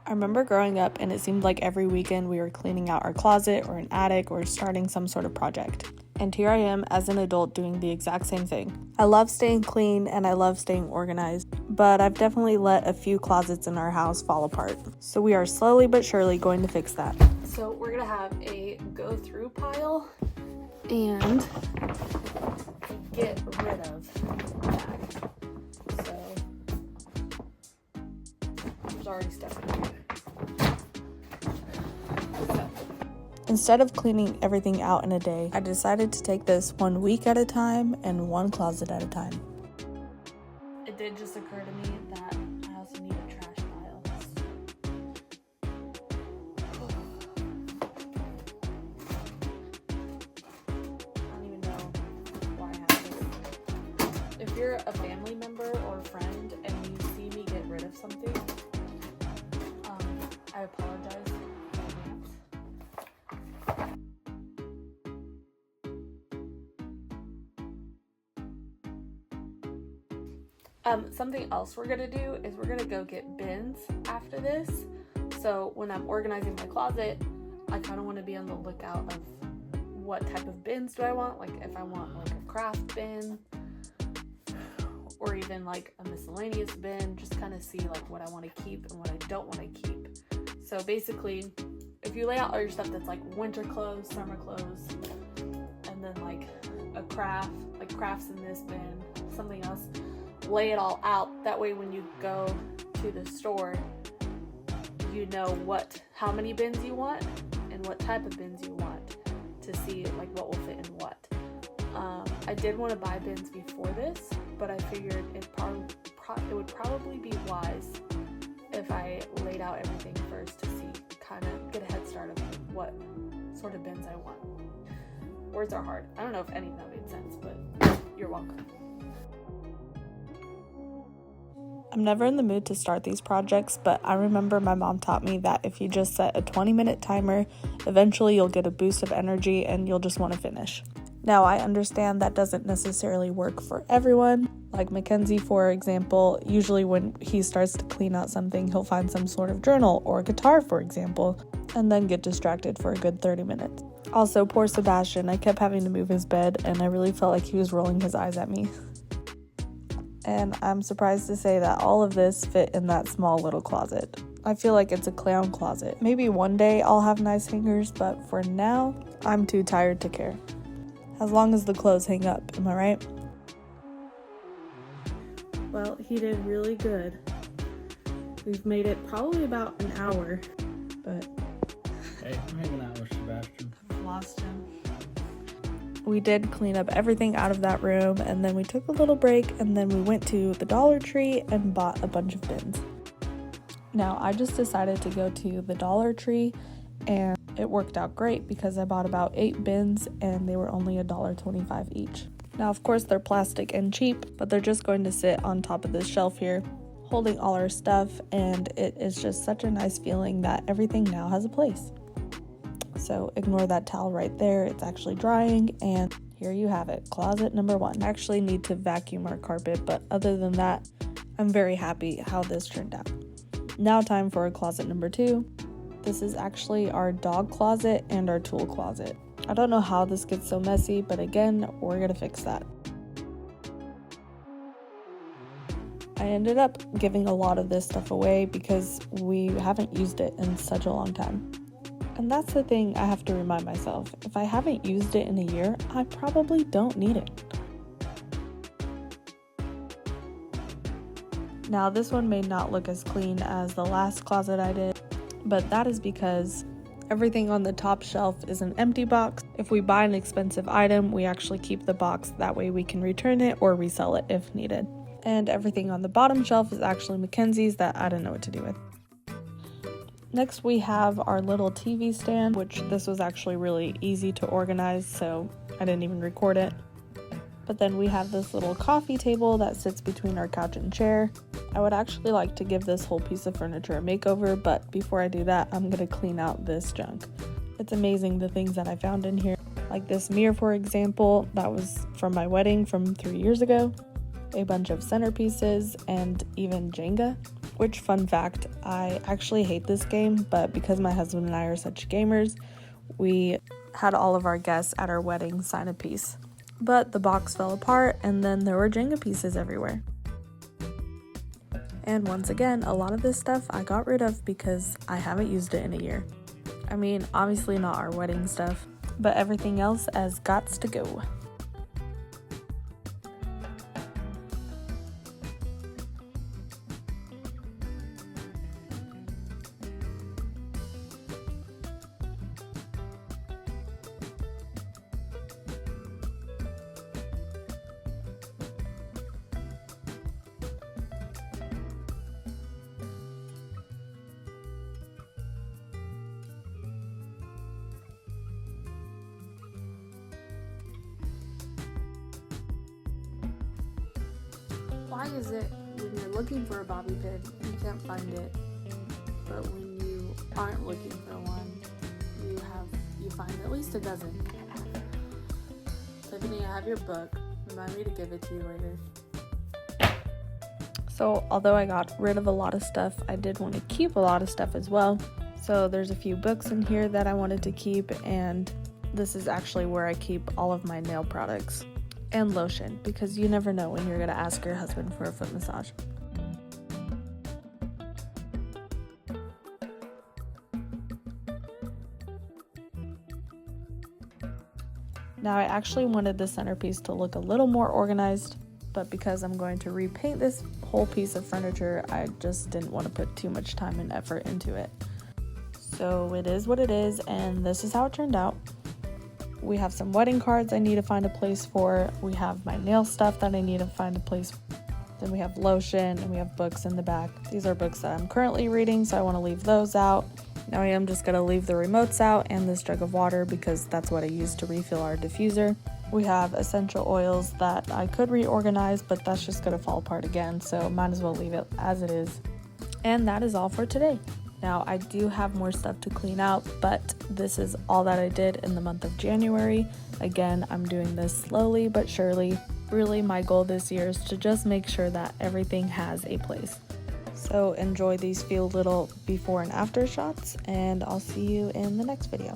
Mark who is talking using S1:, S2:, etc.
S1: I remember growing up and it seemed like every weekend we were cleaning out our closet or an attic or starting some sort of project. And here I am as an adult doing the exact same thing. I love staying clean and I love staying organized, but I've definitely let a few closets in our house fall apart. So we are slowly but surely going to fix that. So we're gonna have a go through pile and get rid of bag. So there's already stuff in here. Instead of cleaning everything out in a day, I decided to take this 1 week at a time and one closet at a time. It did just occur to me that I also need a trash pile. I don't even know why I have this. If you're a family member or friend and you see me get rid of something, I apologize. Something else we're gonna do is we're gonna go get bins after this. So when I'm organizing my closet, I kind of want to be on the lookout of what type of bins do I want. Like if I want like a craft bin or even like a miscellaneous bin, just kind of see like what I want to keep and what I don't want to keep. So basically, if you lay out all your stuff that's like winter clothes, summer clothes, and then like a craft, like crafts in this bin, something else, lay it all out. That way when you go to the store, you know how many bins you want and what type of bins you want to see like what will fit in what. I did want to buy bins before this, but I figured it would probably be wise if I laid out everything first to see, kind of get a head start of what sort of bins I want. Words are hard. I don't know if any of that made sense, but you're welcome. I'm never in the mood to start these projects, but I remember my mom taught me that if you just set a 20-minute timer, eventually you'll get a boost of energy and you'll just want to finish. Now, I understand that doesn't necessarily work for everyone. Like Mackenzie, for example, usually when he starts to clean out something, he'll find some sort of journal or a guitar, for example, and then get distracted for a good 30 minutes. Also, poor Sebastian, I kept having to move his bed and I really felt like he was rolling his eyes at me. And I'm surprised to say that all of this fit in that small little closet. I feel like it's a clown closet. Maybe one day I'll have nice hangers, but for now, I'm too tired to care. As long as the clothes hang up, am I right? Well, he did really good. We've made it probably about an hour, but...
S2: Hey, I'm hanging out with Sebastian.
S1: I've lost him. We did clean up everything out of that room, and then we took a little break, and then we went to the Dollar Tree and bought a bunch of bins. Now, I just decided to go to the Dollar Tree, and it worked out great because I bought about 8 bins, and they were only $1.25 each. Now, of course, they're plastic and cheap, but they're just going to sit on top of this shelf here, holding all our stuff, and it is just such a nice feeling that everything now has a place. So ignore that towel right there, it's actually drying, and here you have it, closet number 1. I actually need to vacuum our carpet, but other than that, I'm very happy how this turned out. Now time for closet number 2. This is actually our dog closet and our tool closet. I don't know how this gets so messy, but again, we're gonna fix that. I ended up giving a lot of this stuff away because we haven't used it in such a long time. And that's the thing I have to remind myself. If I haven't used it in a year, I probably don't need it. Now, this one may not look as clean as the last closet I did, but that is because everything on the top shelf is an empty box. If we buy an expensive item, we actually keep the box. That way we can return it or resell it if needed. And everything on the bottom shelf is actually Mackenzie's that I don't know what to do with. Next, we have our little TV stand, which this was actually really easy to organize, so I didn't even record it. But then we have this little coffee table that sits between our couch and chair. I would actually like to give this whole piece of furniture a makeover, but before I do that, I'm going to clean out this junk. It's amazing the things that I found in here. Like this mirror, for example, that was from my wedding from 3 years ago. A bunch of centerpieces and even Jenga.
S3: Which, fun fact, I actually hate this game, but because my husband and I are such gamers, we had all of our guests at our wedding sign a piece. But the box fell apart and then there were Jenga pieces everywhere. And once again, a lot of this stuff I got rid of because I haven't used it in a year. I mean, obviously not our wedding stuff, but everything else has gots to go.
S1: Why is it when you're looking for a bobby pin, you can't find it, but when you aren't looking for one, you find at least a dozen? Tiffany, I have your book. Remind me to give it to you later.
S3: So although I got rid of a lot of stuff, I did want to keep a lot of stuff as well. So there's a few books in here that I wanted to keep, and this is actually where I keep all of my nail products. And lotion, because you never know when you're going to ask your husband for a foot massage. Now I actually wanted the centerpiece to look a little more organized, but because I'm going to repaint this whole piece of furniture, I just didn't want to put too much time and effort into it. So it is what it is, and this is how it turned out. We have some wedding cards I need to find a place for. We have my nail stuff that I need to find a place for. Then we have lotion and we have books in the back. These are books that I'm currently reading, so I want to leave those out. Now I am just going to leave the remotes out and this jug of water because that's what I use to refill our diffuser. We have essential oils that I could reorganize, but that's just going to fall apart again, so might as well leave it as it is. And that is all for today. Now, I do have more stuff to clean out, but this is all that I did in the month of January. Again, I'm doing this slowly but surely. Really, my goal this year is to just make sure that everything has a place. So enjoy these few little before and after shots, and I'll see you in the next video.